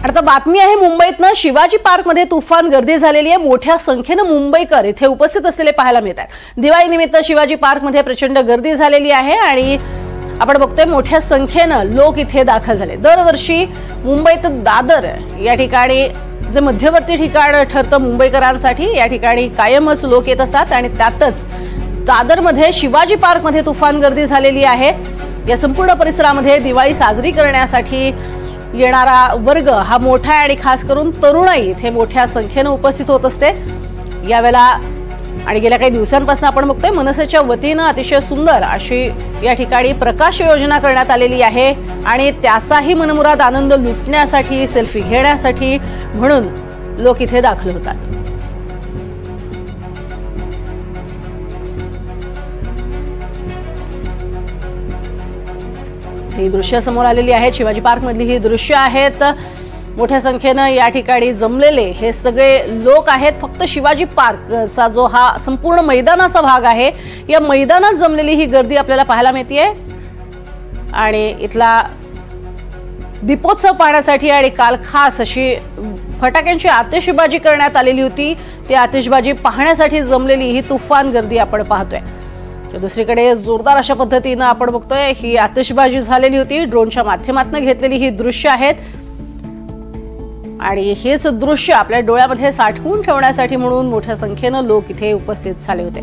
आता बातमी आहे मुंबईतनं शिवाजी पार्कमध्ये तुफान गर्दी झालेली आहे। मोठ्या संख्येने मुंबईकर इथे उपस्थित असलेले पाहायला मिळतात। दिवाळी निमित्त शिवाजी पार्कमध्ये प्रचंड गर्दी झालेली आहे आणि आपण बघतोय मोठ्या संख्येने लोक इथे दाखल झाले। दरवर्षी मुंबईत दादर या ठिकाणी जे मध्यवर्ती ठिकाण ठरतं मुंबईकरांसाठी, या ठिकाणी कायमच लोक येत असतात आणि त्यातच दादरमध्ये शिवाजी पार्कमध्ये तुफान गर्दी झालेली आहे। या संपूर्ण परिसरामध्ये दिवाळी साजरी करण्यासाठी येणारा वर्ग हा मोठा आहे आणि खास करून तरुणाई इथे मोठ्या संख्येने उपस्थित होत असते। यावेळेला आणि गेल्या काही दिवसांपासून आपण बघतोय मनसेच्या वतीने अतिशय सुंदर अशी या ठिकाणी प्रकाश योजना करण्यात आलेली आहे आणि त्याचाही मनमुराद आनंद लुटण्यासाठी, सेल्फी घेण्यासाठी म्हणून लोक इथे दाखल होतात। ही दृश्य समोर आलेली आहेत, शिवाजी पार्क मधली ही दृश्य आहेत। मोठ्या संख्येने या ठिकाणी जमलेले हे सगळे लोक आहेत। फक्त शिवाजी पार्कचा जो हा संपूर्ण मैदानाचा भाग आहे, या मैदानात जमलेली ही गर्दी आपल्याला पाहायला मिळते आणि इथला दीपोत्सव पाहण्यासाठी आणि काल खास अशी फटाक्यांची आतिषबाजी करण्यात आलेली होती। ती आतिषबाजी पाहण्यासाठी जमलेली ही तुफान गर्दी आपण पाहतोय। दुसरीकडे जोरदार अशा पद्धतीने आपण बघतोय ही आतिषबाजी झालेली होती। ड्रोनच्या माध्यमातून घेतलेली ही दृश्य आहेत आणि हेच दृश्य आपल्या डोळ्यामध्ये साठवून ठेवण्यासाठी म्हणून मोठ्या संख्येने लोक इथे उपस्थित झाले होते।